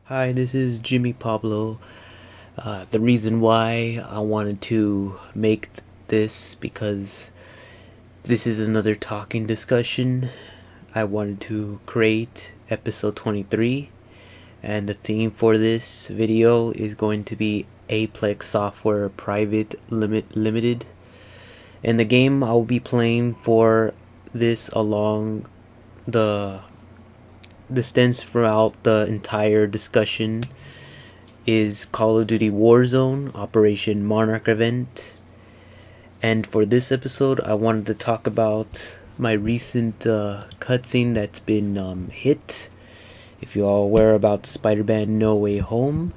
Hi, this is Jimmy Pablo. The reason why I wanted to make this because this is another talking discussion. I wanted to create episode 23, and the theme for this video is going to be Aiplex Software Private Limited. And the game I'll be playing for this along the distance throughout the entire discussion is Call of Duty Warzone Operation Monarch event. And for this episode, I wanted to talk about my recent cutscene that's been hit. If you all aware about Spider-Man No Way Home,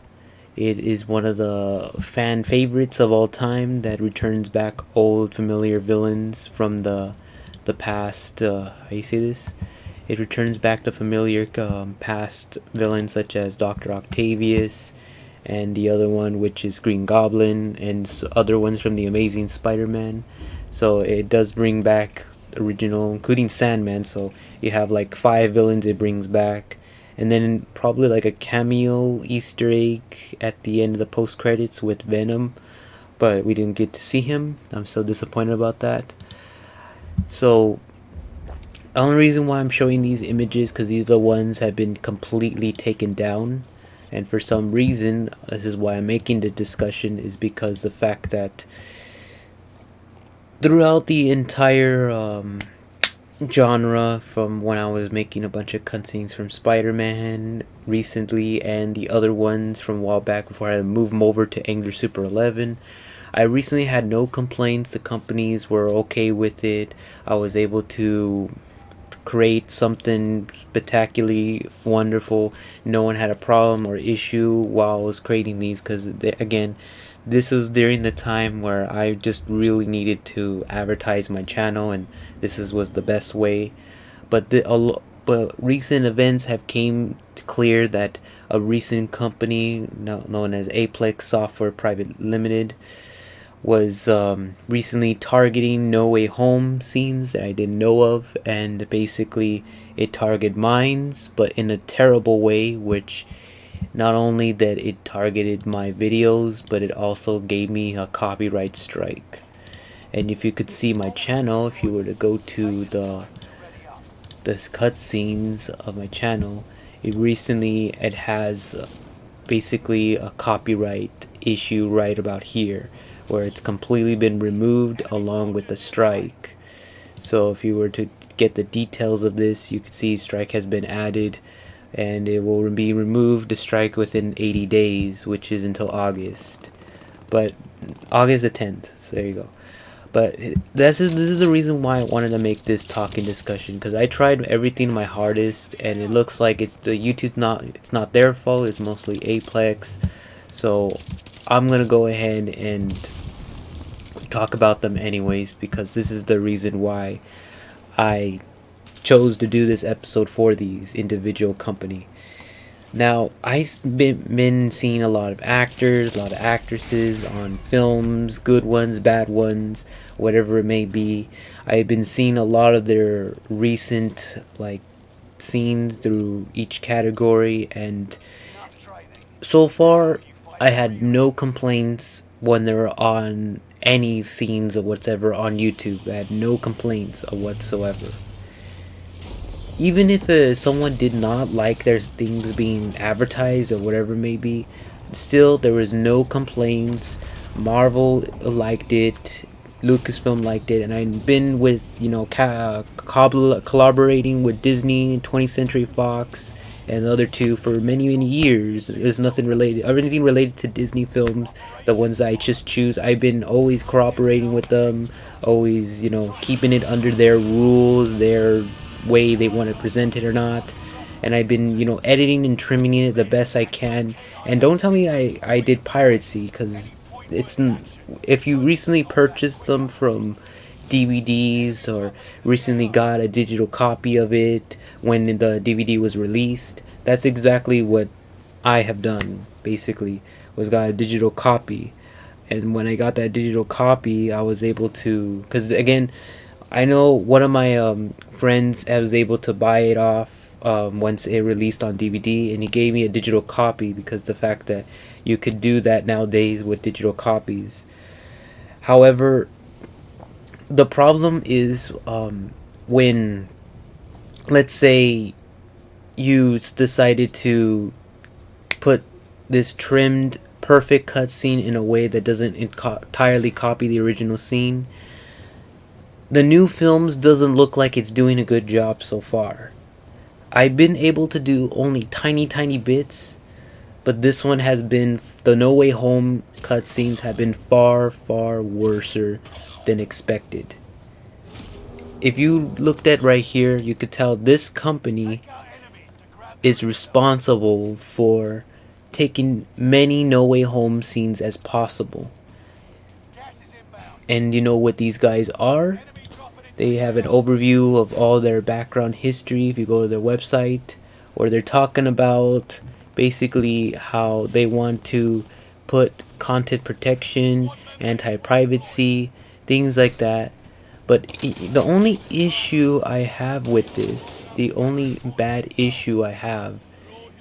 it is one of the fan favorites of all time that returns back old familiar villains from the past. How you say this? It returns back the familiar past villains such as Dr. Octavius and the other one, which is Green Goblin, and other ones from the Amazing Spider-Man. So it does bring back original, including Sandman. So you have like 5 villains it brings back, and then probably like a cameo Easter egg at the end of the post credits with Venom, but we didn't get to see him. I'm so disappointed about that. So the only reason why I'm showing these images because these are the ones have been completely taken down, and for some reason this is why I'm making the discussion, is because the fact that throughout the entire genre, from when I was making a bunch of cutscenes from Spider-Man recently and the other ones from a while back before I moved them over to Angular Super 11, I recently had no complaints. The companies were okay with it. I was able to create something spectacularly wonderful. No one had a problem or issue while I was creating these, because again, this was during the time where I just really needed to advertise my channel, and was the best way. But recent events have came to clear that a recent company known as Aiplex Software Private Limited was recently targeting No Way Home scenes that I didn't know of, and basically it targeted mines, but in a terrible way, which not only that it targeted my videos, but it also gave me a copyright strike. And if you could see my channel, if you were to go to the cutscenes of my channel, it has basically a copyright issue right about here, where it's completely been removed along with the strike. So if you were to get the details of this, you could see strike has been added, and it will be removed, the strike, within 80 days, which is until August. But August the 10th, so there you go. But this is the reason why I wanted to make this talking discussion, because I tried everything my hardest, and it looks like it's not their fault. It's mostly Aiplex. So I'm gonna go ahead and talk about them anyways, because this is the reason why I chose to do this episode for these individual company. Now, I've been seeing a lot of actors, a lot of actresses on films, good ones, bad ones, whatever it may be. I've been seeing a lot of their recent scenes through each category, and so far I had no complaints when they're on any scenes or whatever on YouTube. I had no complaints whatsoever. Even if someone did not like their things being advertised or whatever it may be, still there was no complaints. Marvel liked it, Lucasfilm liked it, and I've been with collaborating with Disney, 20th Century Fox, and the other two for many years. There's nothing related or anything related to Disney films. The ones that I just choose, I've been always cooperating with them, always keeping it under their rules, their way they want to present it or not. And I've been editing and trimming it the best I can. And don't tell me I did piracy, because it's if you recently purchased them from DVDs or recently got a digital copy of it when the DVD was released, that's exactly what I have done. Basically, was got a digital copy, and when I got that digital copy, I was able to, because again, I know one of my friends was able to buy it off once it released on DVD, and he gave me a digital copy because the fact that you could do that nowadays with digital copies. However, the problem is when, let's say, you decided to put this trimmed perfect cutscene in a way that doesn't entirely copy the original scene. The new films doesn't look like it's doing a good job so far. I've been able to do only tiny bits, but this one has been, the No Way Home cutscenes have been far worser than expected. If you looked at right here, you could tell this company is responsible for taking many No Way Home scenes as possible. And you know what these guys are? They have an overview of all their background history if you go to their website, or they're talking about basically how they want to put content protection, anti-privacy, things like that. But the only issue I have with this, the only bad issue I have,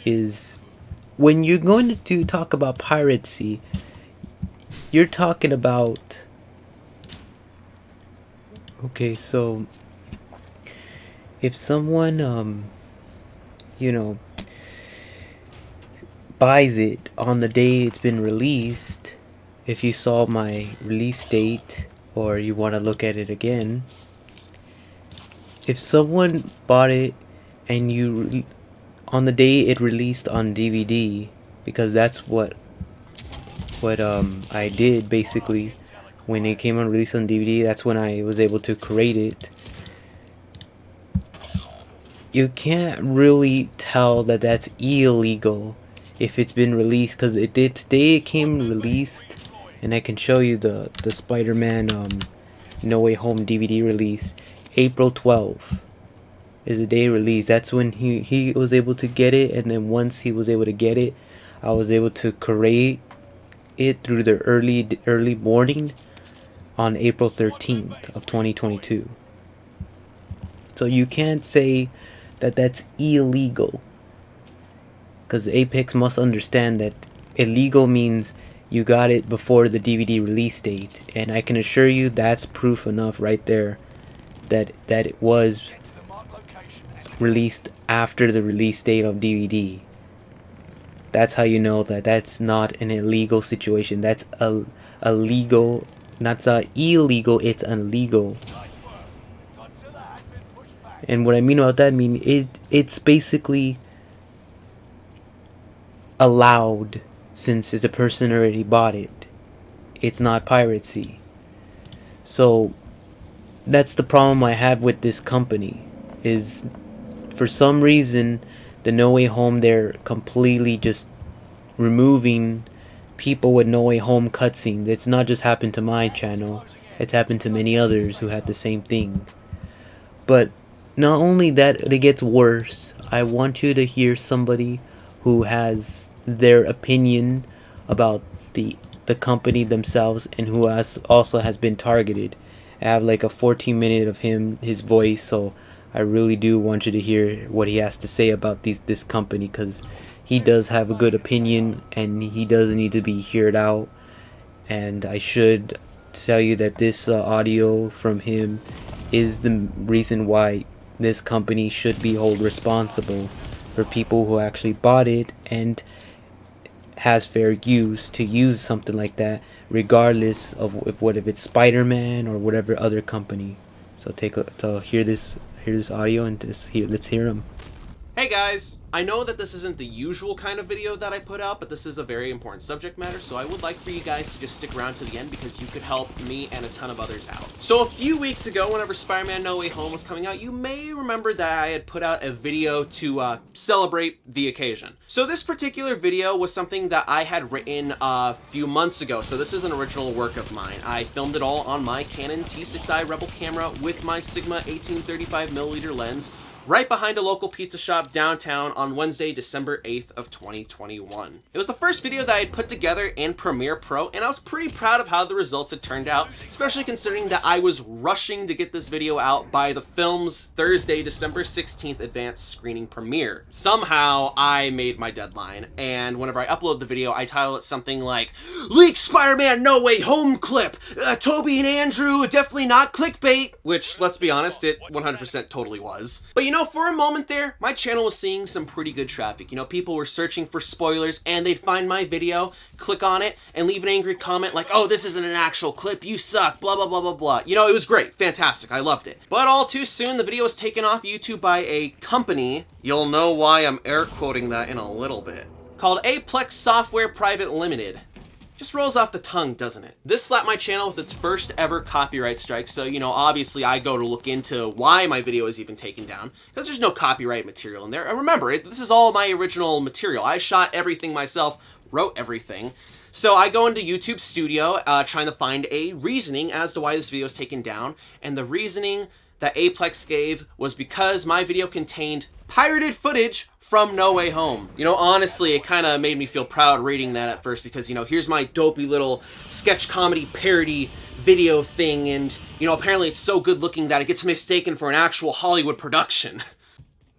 is when you're going to talk about piracy, you're talking about, okay, so if someone you know, buys it on the day it's been released, if you saw my release date or you want to look at it again, if someone bought it and you on the day it released on DVD, because that's what I did basically. When it came on release on DVD, that's when I was able to create it. You can't really tell that that's illegal if it's been released, because it did today. It came released, and I can show you the Spider-Man No Way Home DVD release. April 12th is the day release. That's when he was able to get it, and then once he was able to get it, I was able to create it through the early morning on April 13th of 2022. So you can't say that that's illegal, because Apex must understand that illegal means you got it before the DVD release date, and I can assure you that's proof enough right there that it was released after the release date of DVD. That's how you know that that's not an illegal situation. That's a legal, not illegal, it's illegal. And what I mean about that, it's basically allowed, since it's a person already bought it. It's not piracy. So that's the problem I have with this company, is for some reason the No Way Home, they're completely just removing people with No Way Home cutscenes. It's not just happened to my channel, it's happened to many others who had the same thing. But not only that, it gets worse. I want you to hear somebody who has their opinion about the company themselves, and who also has been targeted. I have like a 14-minute of his voice, so I really do want you to hear what he has to say about this company, because he does have a good opinion and he does need to be heard out. And I should tell you that this audio from him is the reason why this company should be held responsible for people who actually bought it and has fair use to use something like that, regardless of if it's Spider-Man or whatever other company. So hear this audio, and let's hear him. Hey guys! I know that this isn't the usual kind of video that I put out, but this is a very important subject matter, so I would like for you guys to just stick around to the end, because you could help me and a ton of others out. So a few weeks ago, whenever Spider-Man No Way Home was coming out, you may remember that I had put out a video to celebrate the occasion. So this particular video was something that I had written a few months ago, so this is an original work of mine. I filmed it all on my Canon T6i Rebel camera with my Sigma 1835mm lens, right behind a local pizza shop downtown on Wednesday, December 8th of 2021. It was the first video that I had put together in Premiere Pro, and I was pretty proud of how the results had turned out, especially considering that I was rushing to get this video out by the film's Thursday, December 16th advanced screening premiere. Somehow I made my deadline, and whenever I upload the video, I titled it something like, "Leaked Spider-Man No Way Home clip! Toby and Andrew, definitely not clickbait," which, let's be honest, it 100% totally was. But you know, for a moment there, my channel was seeing some pretty good traffic. You know, people were searching for spoilers, and they'd find my video, click on it, and leave an angry comment like, "Oh, this isn't an actual clip, you suck, blah, blah, blah, blah, blah." You know, it was great, fantastic, I loved it. But all too soon, the video was taken off YouTube by a company, you'll know why I'm air quoting that in a little bit, called Aiplex Software Private Limited. Just rolls off the tongue, doesn't it? This slapped my channel with its first ever copyright strike, so, you know, obviously I go to look into why my video is even taken down, because there's no copyright material in there. And remember, this is all my original material. I shot everything myself, wrote everything. So I go into YouTube Studio trying to find a reasoning as to why this video is taken down, and the reasoning that Aiplex gave was because my video contained pirated footage from No Way Home. You know, honestly, it kind of made me feel proud reading that at first because, you know, here's my dopey little sketch comedy parody video thing, and, you know, apparently it's so good looking that it gets mistaken for an actual Hollywood production.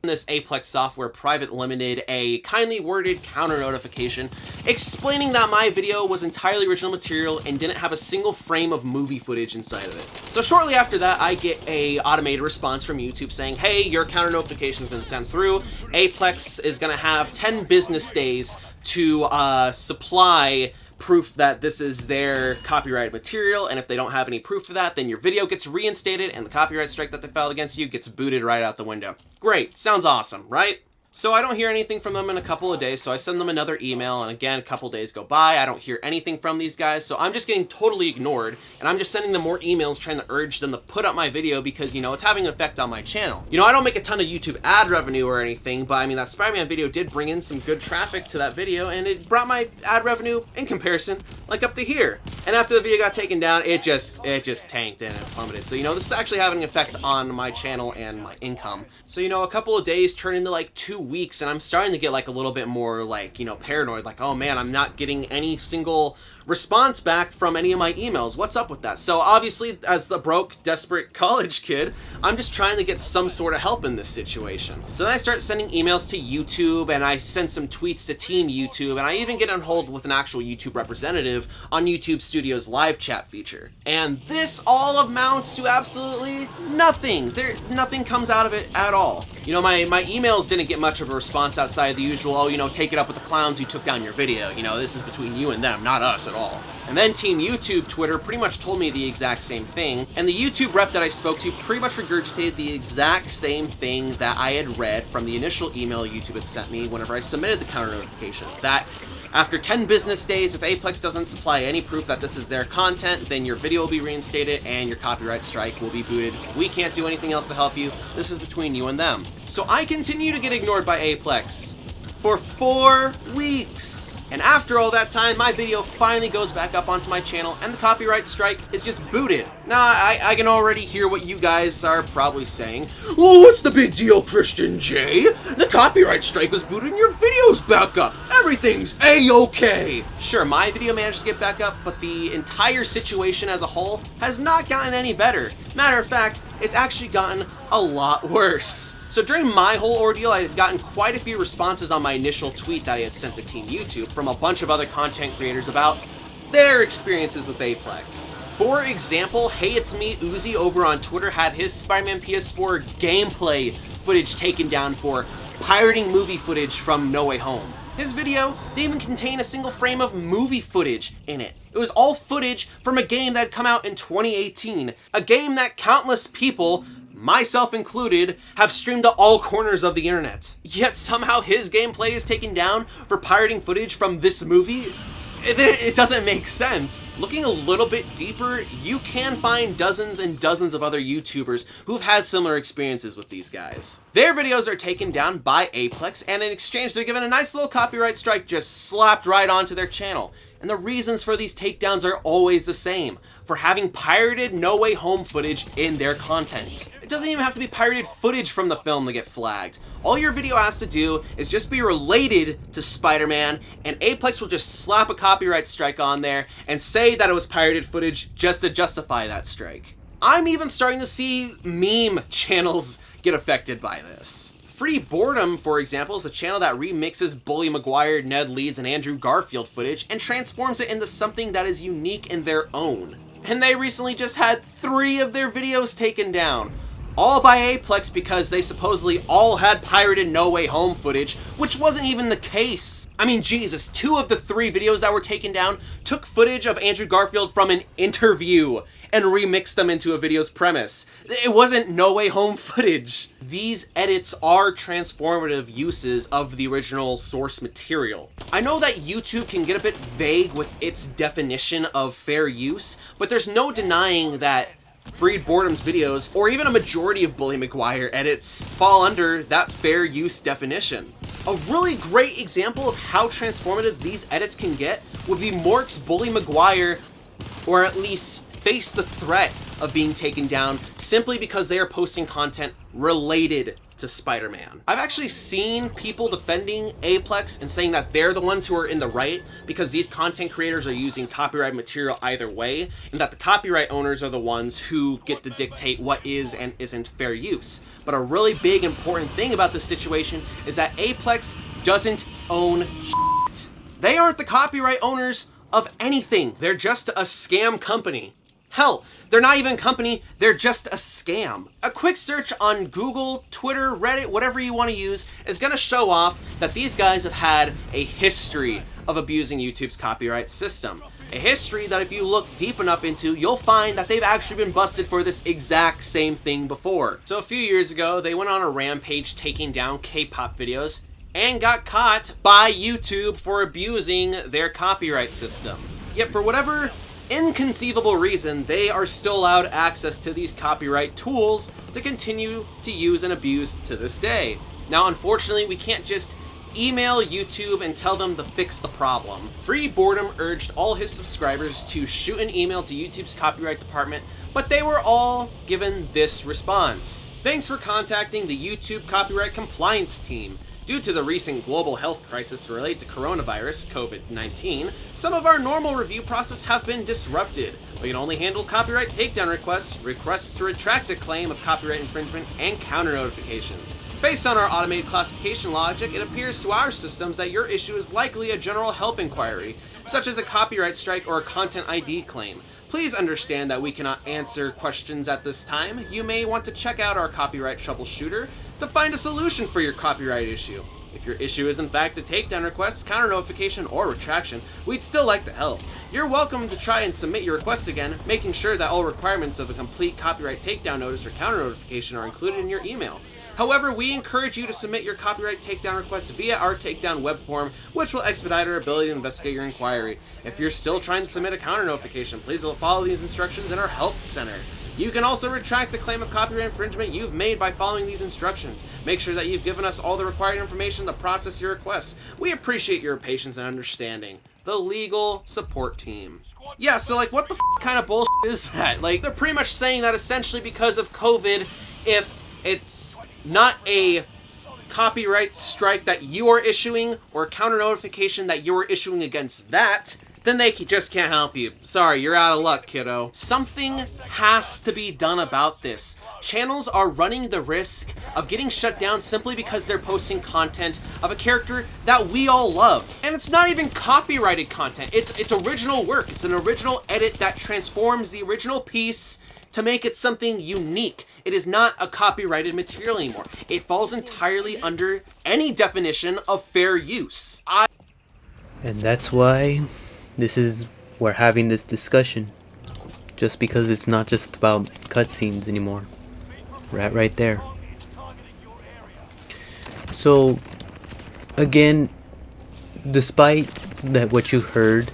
This Aiplex Software Private Limited a kindly worded counter notification explaining that my video was entirely original material and didn't have a single frame of movie footage inside of it. So shortly after that, I get a automated response from YouTube saying, "Hey, your counter notification's been sent through. Aiplex is gonna have 10 business days to supply proof that this is their copyrighted material, and if they don't have any proof of that, then your video gets reinstated and the copyright strike that they filed against you gets booted right out the window." Great, sounds awesome, right? So I don't hear anything from them in a couple of days, so I send them another email, and again, a couple days go by, I don't hear anything from these guys, so I'm just getting totally ignored, and I'm just sending them more emails trying to urge them to put up my video because, you know, it's having an effect on my channel. You know, I don't make a ton of YouTube ad revenue or anything, but I mean, that Spider-Man video did bring in some good traffic to that video, and it brought my ad revenue, in comparison, like up to here. And after the video got taken down, it just tanked and it plummeted. So, you know, this is actually having an effect on my channel and my income. So, you know, a couple of days turn into like 2 weeks, and I'm starting to get like a little bit more like, you know, paranoid, like, oh man, I'm not getting any single response back from any of my emails. What's up with that? So obviously, as the broke, desperate college kid, I'm just trying to get some sort of help in this situation. So then I start sending emails to YouTube, and I send some tweets to Team YouTube, and I even get on hold with an actual YouTube representative on YouTube Studio's live chat feature. And this all amounts to absolutely nothing. Nothing comes out of it at all. You know, my emails didn't get much of a response outside of the usual, oh, you know, take it up with the clowns who took down your video. You know, this is between you and them, not us at all. And then Team YouTube Twitter pretty much told me the exact same thing, and the YouTube rep that I spoke to pretty much regurgitated the exact same thing that I had read from the initial email YouTube had sent me whenever I submitted the counter notification, that after 10 business days, if Aiplex doesn't supply any proof that this is their content, then your video will be reinstated and your copyright strike will be booted. We can't do anything else to help you. This is between you and them. So I continue to get ignored by Aiplex for 4 weeks. And after all that time, my video finally goes back up onto my channel, and the copyright strike is just booted. Now, I can already hear what you guys are probably saying. "Well, what's the big deal, Christian J? The copyright strike was booted and your video's back up. Everything's A-okay." Sure, my video managed to get back up, but the entire situation as a whole has not gotten any better. Matter of fact, it's actually gotten a lot worse. So during my whole ordeal, I had gotten quite a few responses on my initial tweet that I had sent to Team YouTube from a bunch of other content creators about their experiences with Aiplex. For example, Hey It's Me Uzi over on Twitter had his Spider-Man PS4 gameplay footage taken down for pirating movie footage from No Way Home. His video didn't even contain a single frame of movie footage in it. It was all footage from a game that had come out in 2018, a game that countless people, myself included, have streamed to all corners of the internet. Yet somehow his gameplay is taken down for pirating footage from this movie? It doesn't make sense. Looking a little bit deeper, you can find dozens and dozens of other YouTubers who've had similar experiences with these guys. Their videos are taken down by Aiplex, and in exchange they're given a nice little copyright strike just slapped right onto their channel. And the reasons for these takedowns are always the same. for having pirated No Way Home footage in their content. It doesn't even have to be pirated footage from the film to get flagged. All your video has to do is just be related to Spider-Man, and Aiplex will just slap a copyright strike on there and say that it was pirated footage just to justify that strike. I'm even starting to see meme channels get affected by this. Free Boredom, for example, is a channel that remixes Bully Maguire, Ned Leeds, and Andrew Garfield footage and transforms it into something that is unique in their own. And they recently just had 3 of their videos taken down. All by Aiplex because they supposedly all had pirated No Way Home footage, which wasn't even the case. I mean, Jesus, 2 of the 3 videos that were taken down took footage of Andrew Garfield from an interview and remixed them into a video's premise. It wasn't No Way Home footage. These edits are transformative uses of the original source material. I know that YouTube can get a bit vague with its definition of fair use, but there's no denying that Freed Boredom's videos, or even a majority of Bully Maguire edits, fall under that fair use definition. A really great example of how transformative these edits can get would be Mork's Bully Maguire, or at least face the threat of being taken down simply because they are posting content related to Spider-Man. I've actually seen people defending Aiplex and saying that they're the ones who are in the right because these content creators are using copyright material either way, and that the copyright owners are the ones who get to dictate what is and isn't fair use. But a really big important thing about this situation is that Aiplex doesn't own shit. They aren't the copyright owners of anything. They're just a scam company. Hell, they're not even a company, they're just a scam. A quick search on Google, Twitter, Reddit, whatever you want to use, is going to show off that these guys have had a history of abusing YouTube's copyright system. A history that if you look deep enough into, you'll find that they've actually been busted for this exact same thing before. So a few years ago, they went on a rampage taking down K-pop videos and got caught by YouTube for abusing their copyright system. Yet for whatever inconceivable reason, they are still allowed access to these copyright tools to continue to use and abuse to this day. Now, unfortunately, we can't just email YouTube and tell them to fix the problem. Free Boredom urged all his subscribers to shoot an email to YouTube's copyright department, but they were all given this response. Thanks for contacting the YouTube copyright compliance team. Due to the recent global health crisis related to coronavirus, COVID-19, some of our normal review process have been disrupted. We can only handle copyright takedown requests, requests to retract a claim of copyright infringement, and counter notifications. Based on our automated classification logic, it appears to our systems that your issue is likely a general help inquiry, such as a copyright strike or a content ID claim. Please understand that we cannot answer questions at this time. You may want to check out our copyright troubleshooter to find a solution for your copyright issue. If your issue is in fact a takedown request, counter notification, or retraction, we'd still like to help. You're welcome to try and submit your request again, making sure that all requirements of a complete copyright takedown notice or counter notification are included in your email. However, we encourage you to submit your copyright takedown request via our takedown web form, which will expedite our ability to investigate your inquiry. If you're still trying to submit a counter notification, please follow these instructions in our help center. You can also retract the claim of copyright infringement you've made by following these instructions. Make sure that you've given us all the required information to process your request. We appreciate your patience and understanding. The legal support team. Yeah, so like what the kind of bullshit is that? Like they're pretty much saying that essentially because of COVID, if it's not a copyright strike that you are issuing or a counter notification that you're issuing against that, then they just can't help you. Sorry, you're out of luck, kiddo. Something has to be done about this. Channels are running the risk of getting shut down simply because they're posting content of a character that we all love. And it's not even copyrighted content. It's original work. It's an original edit that transforms the original piece to make it something unique. It is not a copyrighted material anymore. It falls entirely under any definition of fair use. And that's why we're having this discussion. Just because it's not just about cutscenes anymore. Right there. So, again, despite that what you heard,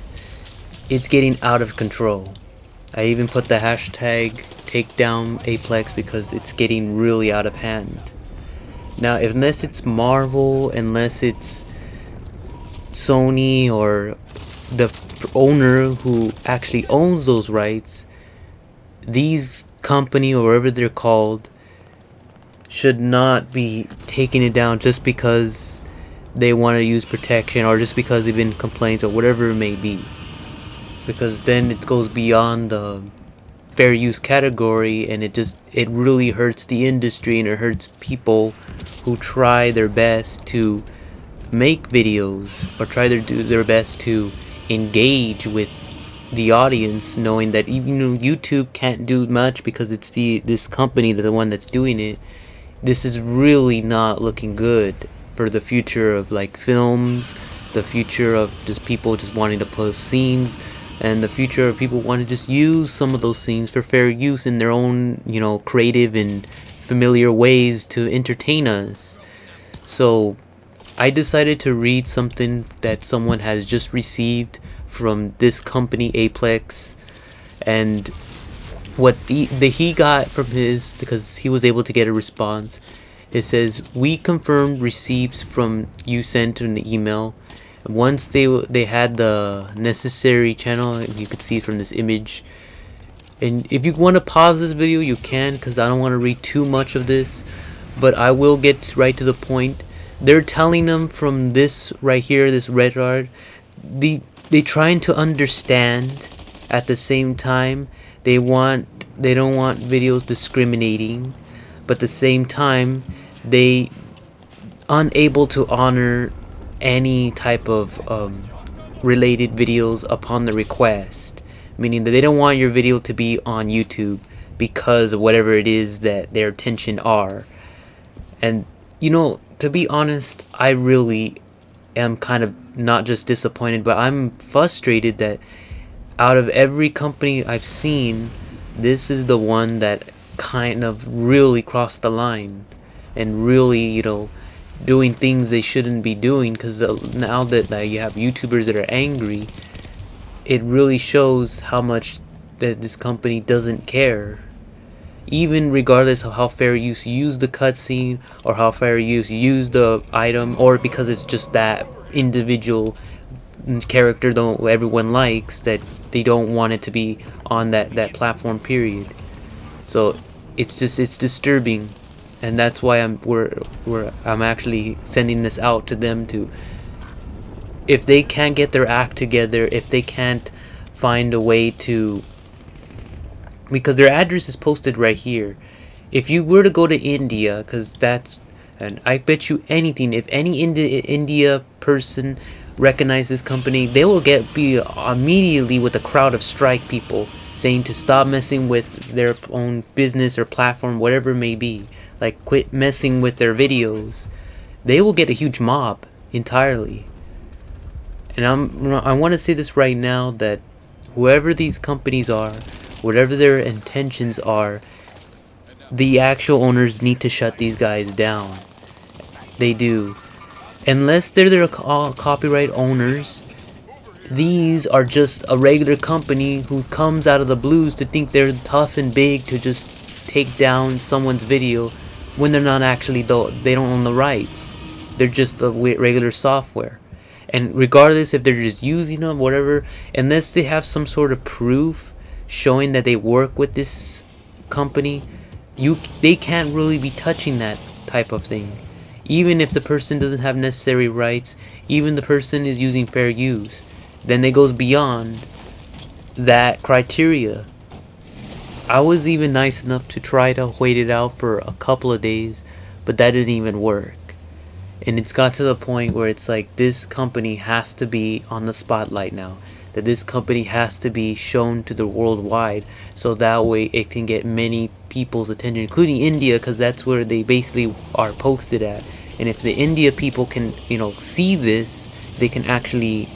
it's getting out of control. I even put the hashtag takedown Aiplex because it's getting really out of hand. Now, unless it's Marvel, unless it's Sony or the owner who actually owns those rights, these company or whatever they're called should not be taking it down just because they want to use protection or just because they've been complaints or whatever it may be, because then it goes beyond the fair use category, and it really hurts the industry, and it hurts people who try their best to make videos or try to do their best to engage with the audience, knowing that even YouTube can't do much because it's this company, the one that's doing it. This is really not looking good for the future of like films, the future of just people just wanting to post scenes, and the future of people wanting to just use some of those scenes for fair use in their own, creative and familiar ways to entertain us. So I decided to read something that someone has just received from this company, Aiplex, and what he got from his, because he was able to get a response. It says, "We confirmed receipts from you sent in the email. Once they had the necessary channel, you could see from this image. And if you want to pause this video, you can, because I don't want to read too much of this, but I will get right to the point. They're telling them from this right here, this red card, they trying to understand. At the same time, they don't want videos discriminating, but at the same time, they unable to honor any type of related videos upon the request, meaning that they don't want your video to be on YouTube because of whatever it is that their intention are. And to be honest, I really am kind of not just disappointed, but I'm frustrated that out of every company I've seen, this is the one that kind of really crossed the line and really, doing things they shouldn't be doing. Because now that you have YouTubers that are angry, it really shows how much that this company doesn't care. Even regardless of how fair use use the cutscene, or how fair use use the item, or because it's just that individual character that everyone likes, that they don't want it to be on that platform, period. So it's disturbing, and that's why I'm actually sending this out to them to, if they can't get their act together, if they can't find a way to, because their address is posted right here. If you were to go to India, and I bet you anything, if any India person recognize this company, they will be immediately with a crowd of strike people saying to stop messing with their own business or platform, whatever it may be. Like, quit messing with their videos. They will get a huge mob entirely. And I want to say this right now, that whoever these companies are, whatever their intentions are, the actual owners need to shut these guys down. They do. Unless they're their copyright owners, these are just a regular company who comes out of the blues to think they're tough and big to just take down someone's video when they're not actually, they don't own the rights. They're just a regular software. And regardless if they're just using them, whatever, unless they have some sort of proof showing that they work with this company, they can't really be touching that type of thing. Even if the person doesn't have necessary rights, even the person is using fair use, then it goes beyond that criteria. I was even nice enough to try to wait it out for a couple of days, but that didn't even work. And it's got to the point where it's like, this company has to be on the spotlight now. That this company has to be shown to the worldwide, so that way it can get many people's attention, including India, because that's where they basically are posted at. And if the India people can, see this, they can actually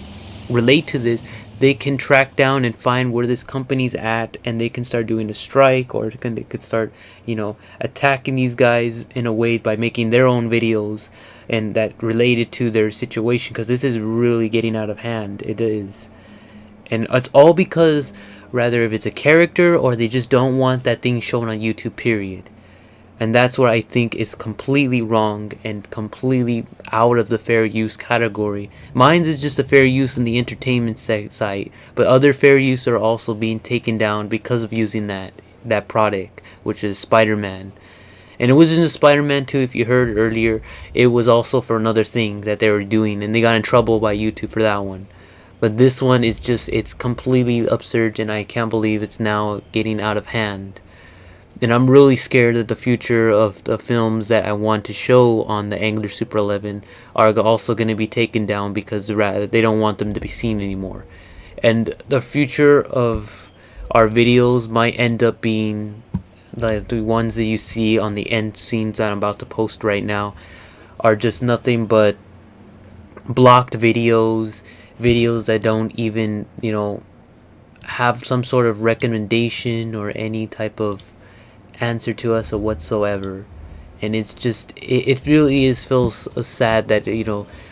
relate to this, they can track down and find where this company's at, and they can start doing a strike, or they could start, attacking these guys in a way by making their own videos and that related to their situation, because this is really getting out of hand. It is. And it's all because, rather, if it's a character, or they just don't want that thing shown on YouTube, period. And that's what I think is completely wrong and completely out of the fair use category. Mine's is just a fair use in the entertainment site, but other fair use are also being taken down because of using that. that product, which is Spider-Man. And it wasn't just Spider-Man 2, if you heard earlier. It was also for another thing that they were doing, and they got in trouble by YouTube for that one. But this one is just, it's completely absurd, and I can't believe it's now getting out of hand. And I'm really scared that the future of the films that I want to show on the Angler Super 11 are also going to be taken down because they don't want them to be seen anymore. And the future of our videos might end up being like the ones that you see on the end scenes that I'm about to post right now are just nothing but blocked videos that don't even, have some sort of recommendation or any type of answer to us or whatsoever. And it's just, it really feels sad that,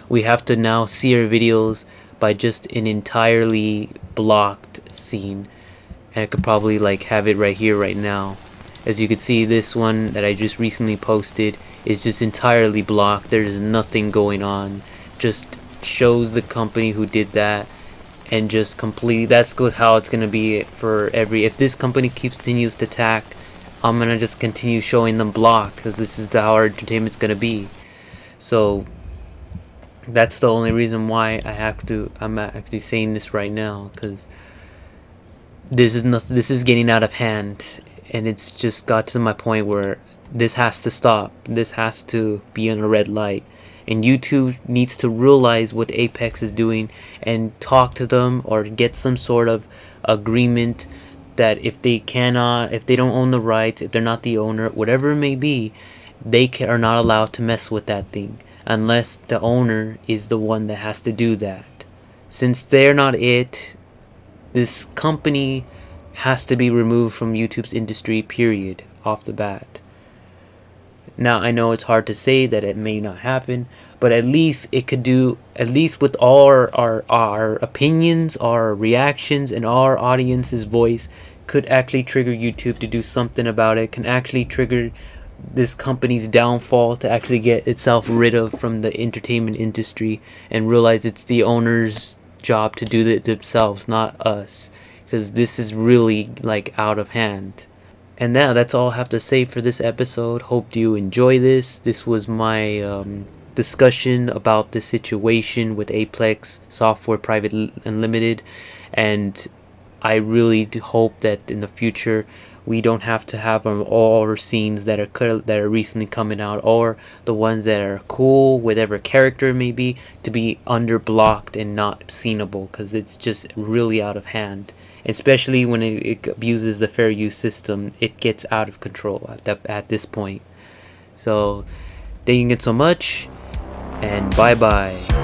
we have to now see our videos by just an entirely blocked scene. And I could probably have it right here right now. As you can see, this one that I just recently posted is just entirely blocked. There's nothing going on. Just shows the company who did that, and just completely, that's how it's gonna be for if this company continues to attack, I'm gonna just continue showing them blocked, because this is how our entertainment's gonna be. So that's the only reason why I'm actually saying this right now, because this is getting out of hand, and it's just got to my point where this has to stop. This has to be on a red light, and YouTube needs to realize what Aiplex is doing and talk to them or get some sort of agreement that if they don't own the rights, if they're not the owner, whatever it may be, they are not allowed to mess with that thing unless the owner is the one that has to do that. Since they're not it, this company has to be removed from YouTube's industry, period, off the bat. Now, I know it's hard to say that it may not happen, but at least it could do, at least with all our opinions, our reactions, and our audience's voice, could actually trigger YouTube to do something about it, can actually trigger this company's downfall, to actually get itself rid of from the entertainment industry and realize it's the owner's job to do it themselves, not us, because this is really out of hand. And now that's all I have to say for this episode. Hope you enjoy this. This was my discussion about the situation with Aiplex Software Private and Limited, and I really do hope that in the future we don't have to have all our scenes that are recently coming out, or the ones that are cool, whatever character it may be, to be underblocked and not seenable, because it's just really out of hand. Especially when it abuses the fair use system, it gets out of control at this point. So, thank you so much, and bye bye.